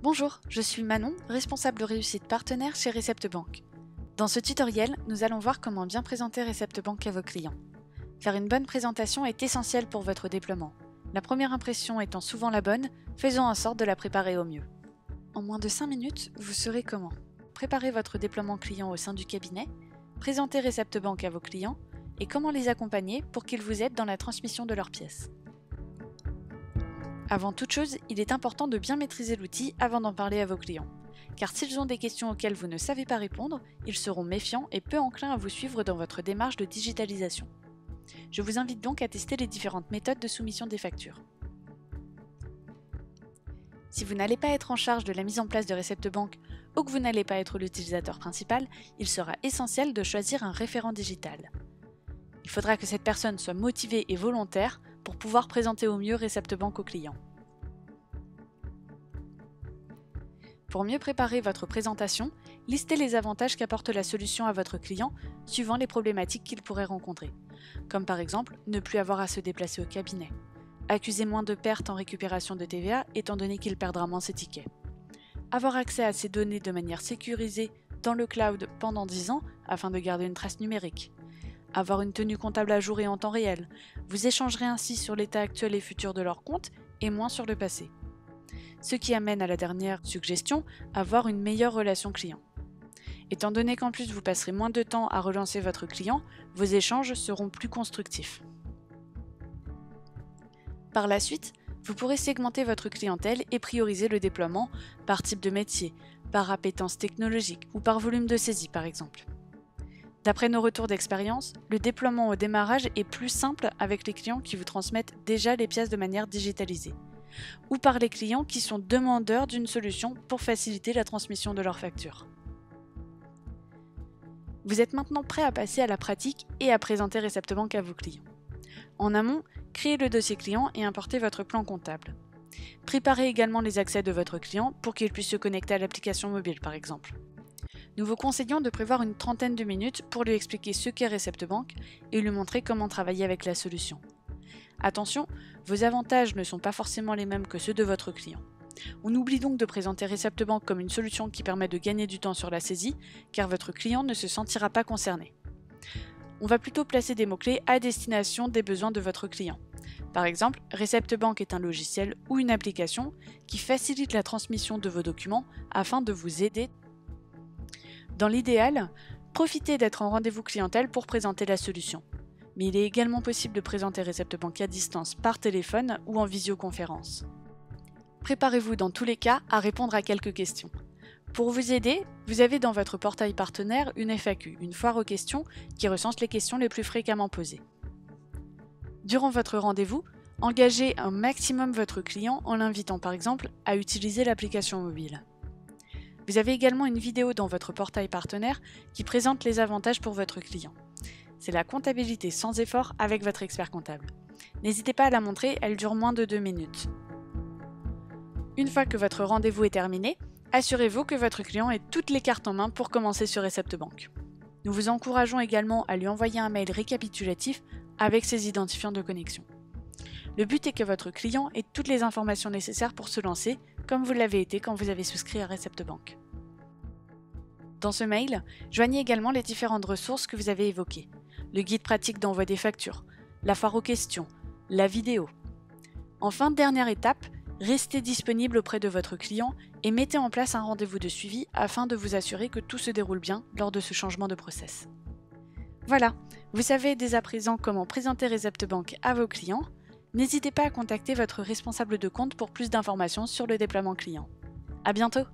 Bonjour, je suis Manon, responsable réussite partenaire chez ReceptBank. Dans ce tutoriel, nous allons voir comment bien présenter ReceptBank à vos clients. Faire une bonne présentation est essentiel pour votre déploiement. La première impression étant souvent la bonne, faisons en sorte de la préparer au mieux. En moins de 5 minutes, vous saurez comment préparer votre déploiement client au sein du cabinet, présenter ReceptBank à vos clients et comment les accompagner pour qu'ils vous aident dans la transmission de leurs pièces. Avant toute chose, il est important de bien maîtriser l'outil avant d'en parler à vos clients. Car s'ils ont des questions auxquelles vous ne savez pas répondre, ils seront méfiants et peu enclins à vous suivre dans votre démarche de digitalisation. Je vous invite donc à tester les différentes méthodes de soumission des factures. Si vous n'allez pas être en charge de la mise en place de ReceptBank ou que vous n'allez pas être l'utilisateur principal, il sera essentiel de choisir un référent digital. Il faudra que cette personne soit motivée et volontaire pour pouvoir présenter au mieux ReceptBank aux clients. Pour mieux préparer votre présentation, listez les avantages qu'apporte la solution à votre client suivant les problématiques qu'il pourrait rencontrer, comme par exemple ne plus avoir à se déplacer au cabinet, accuser moins de pertes en récupération de TVA étant donné qu'il perdra moins ses tickets, avoir accès à ses données de manière sécurisée dans le cloud pendant 10 ans afin de garder une trace numérique, avoir une tenue comptable à jour et en temps réel. Vous échangerez ainsi sur l'état actuel et futur de leur compte et moins sur le passé. Ce qui amène à la dernière suggestion, avoir une meilleure relation client. Étant donné qu'en plus vous passerez moins de temps à relancer votre client, vos échanges seront plus constructifs. Par la suite, vous pourrez segmenter votre clientèle et prioriser le déploiement par type de métier, par appétence technologique ou par volume de saisie par exemple. D'après nos retours d'expérience, le déploiement au démarrage est plus simple avec les clients qui vous transmettent déjà les pièces de manière digitalisée, ou par les clients qui sont demandeurs d'une solution pour faciliter la transmission de leurs factures. Vous êtes maintenant prêt à passer à la pratique et à présenter ReceptBank à vos clients. En amont, créez le dossier client et importez votre plan comptable. Préparez également les accès de votre client pour qu'il puisse se connecter à l'application mobile par exemple. Nous vous conseillons de prévoir une trentaine de minutes pour lui expliquer ce qu'est ReceptBank et lui montrer comment travailler avec la solution. Attention, vos avantages ne sont pas forcément les mêmes que ceux de votre client. On oublie donc de présenter ReceptBank comme une solution qui permet de gagner du temps sur la saisie, car votre client ne se sentira pas concerné. On va plutôt placer des mots-clés à destination des besoins de votre client. Par exemple, ReceptBank est un logiciel ou une application qui facilite la transmission de vos documents afin de vous aider. Dans l'idéal, profitez d'être en rendez-vous clientèle pour présenter la solution. Mais il est également possible de présenter ReceptBank à distance par téléphone ou en visioconférence. Préparez-vous dans tous les cas à répondre à quelques questions. Pour vous aider, vous avez dans votre portail partenaire une FAQ, une foire aux questions, qui recense les questions les plus fréquemment posées. Durant votre rendez-vous, engagez un maximum votre client en l'invitant par exemple à utiliser l'application mobile. Vous avez également une vidéo dans votre portail partenaire qui présente les avantages pour votre client. C'est la comptabilité sans effort avec votre expert comptable. N'hésitez pas à la montrer, elle dure moins de 2 minutes. Une fois que votre rendez-vous est terminé, assurez-vous que votre client ait toutes les cartes en main pour commencer sur ReceptBank. Nous vous encourageons également à lui envoyer un mail récapitulatif avec ses identifiants de connexion. Le but est que votre client ait toutes les informations nécessaires pour se lancer, comme vous l'avez été quand vous avez souscrit à ReceptBank. Dans ce mail, joignez également les différentes ressources que vous avez évoquées. Le guide pratique d'envoi des factures, la foire aux questions, la vidéo. Enfin, dernière étape, restez disponible auprès de votre client et mettez en place un rendez-vous de suivi afin de vous assurer que tout se déroule bien lors de ce changement de process. Voilà, vous savez dès à présent comment présenter ReceptBank à vos clients. N'hésitez pas à contacter votre responsable de compte pour plus d'informations sur le déploiement client. À bientôt!